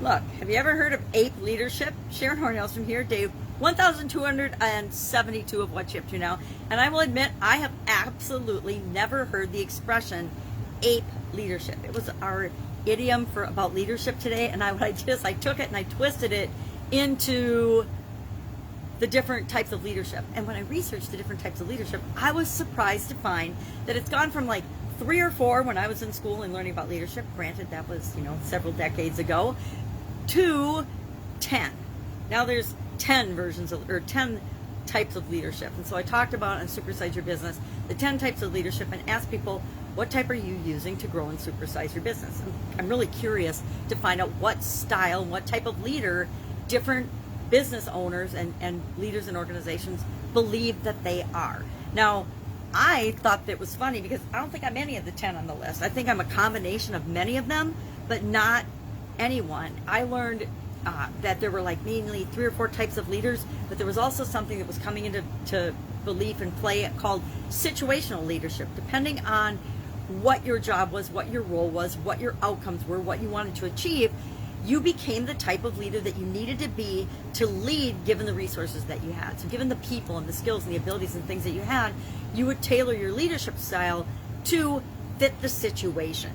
Look, have you ever heard of ape leadership? Sharon Horne-Ellstrom here, day 1272 of What Shipped You Now. And I will admit, I have absolutely never heard the expression ape leadership. It was our idiom for about leadership today, and I took it and I twisted it into the different types of leadership. And when I researched the different types of leadership, I was surprised to find that it's gone from like 3 or 4 when I was in school and learning about leadership, granted that was, several decades ago, to 10. Now there's 10 versions of, or 10 types of leadership. And so I talked about on Supersize Your Business, the 10 types of leadership, and asked people, what type are you using to grow and supersize your business? And I'm really curious to find out what style, what type of leader different business owners and leaders in organizations believe that they are. Now, I thought that was funny because I don't think I'm any of the 10 on the list. I think I'm a combination of many of them, but not anyone. I learned that there were like mainly 3 or 4 types of leaders, but there was also something that was coming into belief and play called situational leadership. Depending on what your job was, what your role was, what your outcomes were, what you wanted to achieve, you became the type of leader that you needed to be to lead given the resources that you had. So given the people and the skills and the abilities and things that you had, you would tailor your leadership style to fit the situation.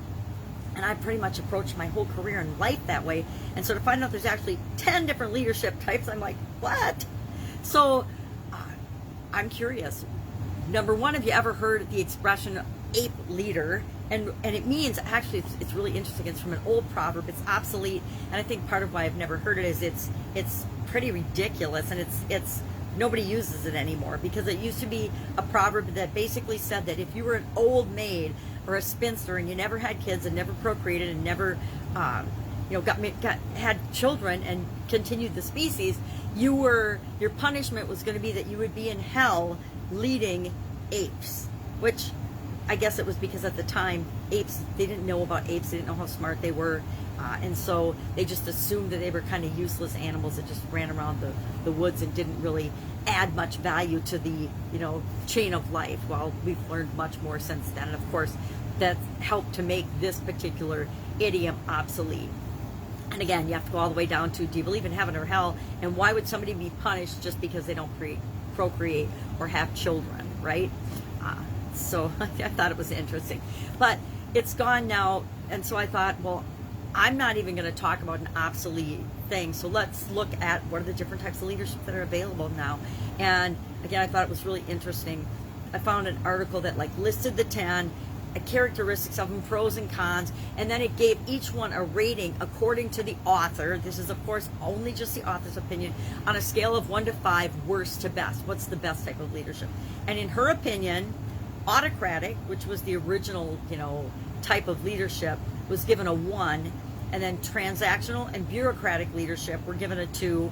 And I pretty much approached my whole career and life that way. And so to find out there's actually 10 different leadership types, I'm like, what? So I'm curious. Number one, have you ever heard the expression ape leader? And it means, actually, it's really interesting. It's from an old proverb. It's obsolete, and I think part of why I've never heard it is it's pretty ridiculous, and it's nobody uses it anymore, because it used to be a proverb that basically said that if you were an old maid or a spinster and you never had kids and never procreated and never had children and continued the species, your punishment was going to be that you would be in hell leading apes, which I guess it was because at the time, apes, they didn't know about apes, they didn't know how smart they were, and so they just assumed that they were kind of useless animals that just ran around the woods and didn't really add much value to the chain of life. Well, we've learned much more since then, and of course, that helped to make this particular idiom obsolete. And again, you have to go all the way down to, do you believe in heaven or hell, and why would somebody be punished just because they don't procreate or have children, right? So I thought it was interesting, but it's gone now. And so I thought, well, I'm not even going to talk about an obsolete thing. So let's look at what are the different types of leadership that are available now. And again, I thought it was really interesting. I found an article that listed the 10 characteristics of them, pros and cons, and then it gave each one a rating according to the author. This is, of course, only just the author's opinion, on a scale of 1 to 5, worst to best. What's the best type of leadership? And in her opinion, autocratic, which was the original, type of leadership, was given a 1, and then transactional and bureaucratic leadership were given a 2,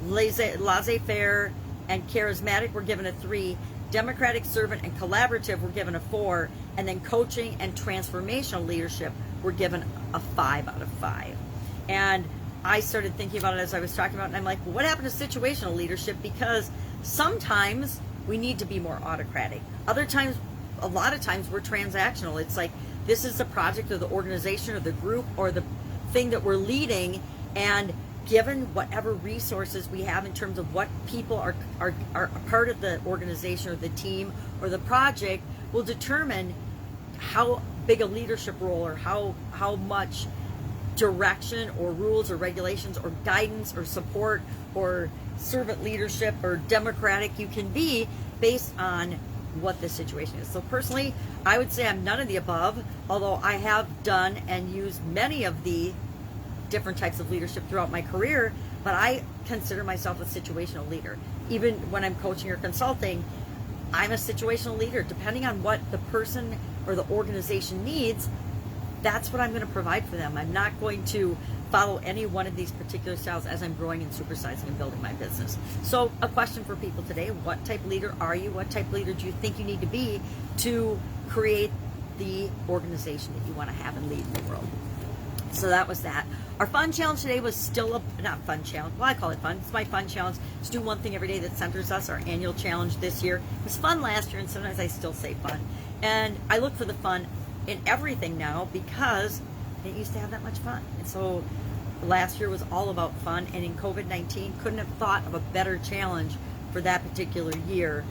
laissez-faire and charismatic were given a 3, democratic, servant, and collaborative were given a 4, and then coaching and transformational leadership were given a 5 out of 5. And I started thinking about it as I was talking about it, and I'm like, well, what happened to situational leadership? Because sometimes we need to be more autocratic. Other times, a lot of times, we're transactional. It's like, this is the project or the organization or the group or the thing that we're leading, and given whatever resources we have in terms of what people are a part of the organization or the team or the project, will determine how big a leadership role or how much direction or rules or regulations or guidance or support or servant leadership or democratic you can be based on what the situation is. So personally, I would say I'm none of the above, although I have done and used many of the different types of leadership throughout my career, but I consider myself a situational leader. Even when I'm coaching or consulting, I'm a situational leader. Depending on what the person or the organization needs, that's what I'm going to provide for them. I'm not going to follow any one of these particular styles as I'm growing and supersizing and building my business. So a question for people today: what type of leader are you? What type of leader do you think you need to be to create the organization that you want to have and lead in the world? So that was that. Our fun challenge today was still not fun challenge. Well, I call it fun. It's my fun challenge. Just do one thing every day that centers us. Our annual challenge this year. It was fun last year, and sometimes I still say fun. And I look for the fun in everything now because I didn't used to have that much fun. And so last year was all about fun, and in COVID-19, couldn't have thought of a better challenge for that particular year.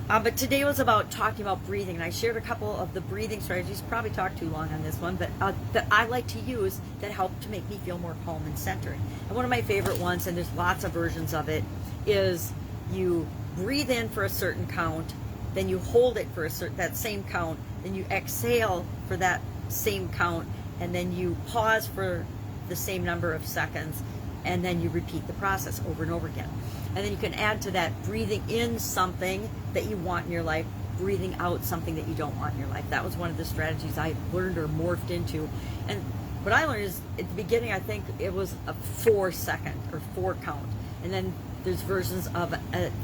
But today was about talking about breathing, and I shared a couple of the breathing strategies. Probably talked too long on this one, but that I like to use that help to make me feel more calm and centered. And one of my favorite ones, and there's lots of versions of it, is you breathe in for a certain count, then you hold it for that same count, then you exhale for that same count, and then you pause for the same number of seconds, and then you repeat the process over and over again. And then you can add to that breathing in something that you want in your life, breathing out something that you don't want in your life. That was one of the strategies I learned or morphed into. And what I learned is at the beginning, I think it was a 4-second or 4 count. And then there's versions of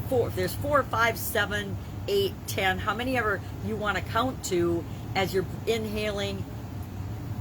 4. There's 4, 5, 7, 8, 10, how many ever you want to count to as you're inhaling,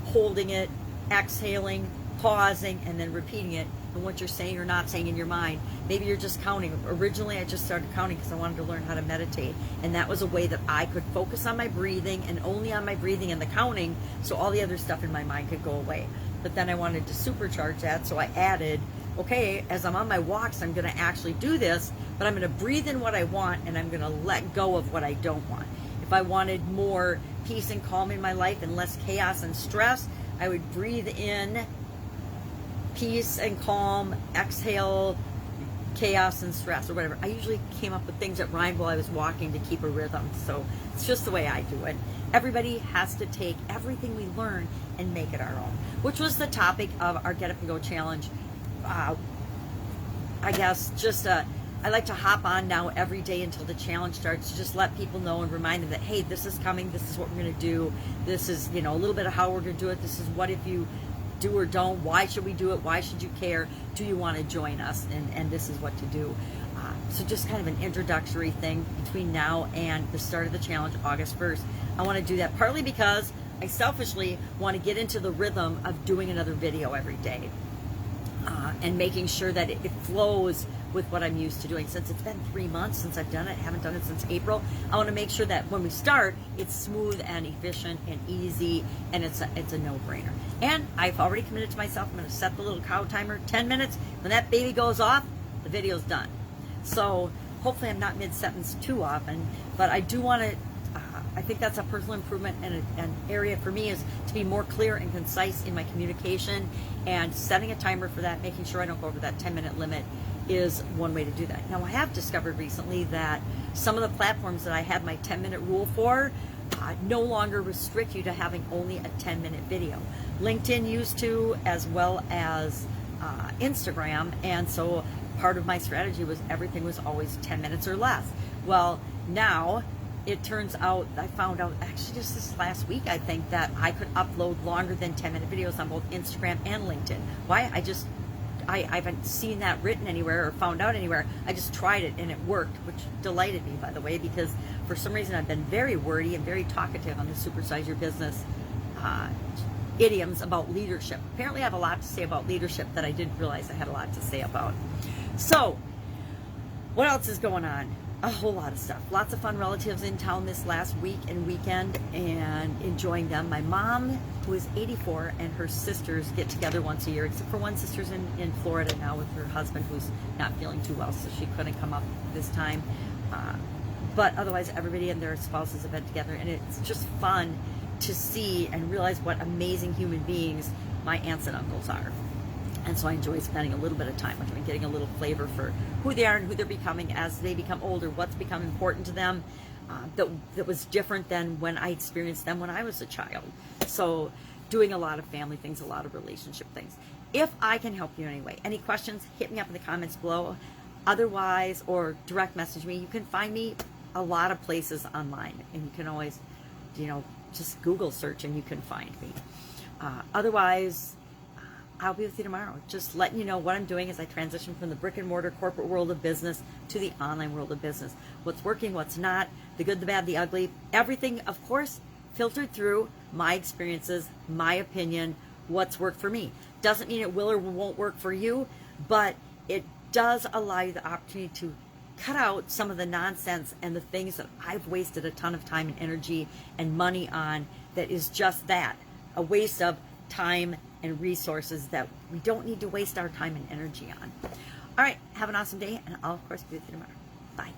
holding it, exhaling, pausing, and then repeating it, and what you're saying or not saying in your mind. Maybe you're just counting. Originally, I just started counting because I wanted to learn how to meditate, and that was a way that I could focus on my breathing and only on my breathing and the counting, so all the other stuff in my mind could go away. But then I wanted to supercharge that, so I added, okay, as I'm on my walks, I'm going to actually do this, but I'm going to breathe in what I want, and I'm going to let go of what I don't want. If I wanted more peace and calm in my life and less chaos and stress, I would breathe in peace and calm, exhale chaos and stress, or whatever. I usually came up with things that rhymed while I was walking to keep a rhythm. So it's just the way I do it. Everybody has to take everything we learn and make it our own, which was the topic of our Get Up and Go challenge. I guess just I like to hop on now every day until the challenge starts to just let people know and remind them that, hey, this is coming, this is what we're going to do, this is, a little bit of how we're going to do it, this is what if you do or don't, why should we do it, why should you care, do you want to join us, and this is what to do. So just kind of an introductory thing between now and the start of the challenge, August 1st. I want to do that partly because I selfishly want to get into the rhythm of doing another video every day and making sure that it flows with what I'm used to doing. Since it's been 3 months since I've done it, I haven't done it since April, I want to make sure that when we start, it's smooth and efficient and easy, and it's a no-brainer. And I've already committed to myself, I'm going to set the little cow timer, 10 minutes. When that baby goes off, the video's done. So hopefully I'm not mid-sentence too often, but I do want to, I think that's a personal improvement, and an area for me is to be more clear and concise in my communication, and setting a timer for that, making sure I don't go over that 10-minute limit is one way to do that. Now, I have discovered recently that some of the platforms that I had my 10-minute rule for no longer restrict you to having only a 10-minute video. LinkedIn used to, as well as Instagram, and so part of my strategy was everything was always 10 minutes or less. Well, now it turns out, I found out actually just this last week, I think, that I could upload longer than 10-minute videos on both Instagram and LinkedIn. Why? I haven't seen that written anywhere or found out anywhere. I just tried it and it worked, which delighted me, by the way, because for some reason I've been very wordy and very talkative on the Supersize Your Business idioms about leadership. Apparently I have a lot to say about leadership that I didn't realize I had a lot to say about. So, what else is going on? A whole lot of stuff. Lots of fun relatives in town this last week and weekend, and enjoying them. My mom, who is 84, and her sisters get together once a year, except for one sister's in Florida now with her husband, who's not feeling too well, so she couldn't come up this time. But otherwise, everybody and their spouses have been together, and it's just fun to see and realize what amazing human beings my aunts and uncles are. And so I enjoy spending a little bit of time with them and getting a little flavor for who they are and who they're becoming as they become older, what's become important to them that was different than when I experienced them when I was a child. So doing a lot of family things, a lot of relationship things. If I can help you in any way, any questions, hit me up in the comments below. Otherwise, or direct message me. You can find me a lot of places online, and you can always, just Google search and you can find me. Otherwise, I'll be with you tomorrow, just letting you know what I'm doing as I transition from the brick and mortar corporate world of business to the online world of business. What's working, what's not, the good, the bad, the ugly, everything, of course, filtered through my experiences, my opinion, what's worked for me. Doesn't mean it will or won't work for you, but it does allow you the opportunity to cut out some of the nonsense and the things that I've wasted a ton of time and energy and money on that is just that, a waste of time and resources that we don't need to waste our time and energy on. All right, have an awesome day, and I'll, of course, be with you tomorrow. Bye.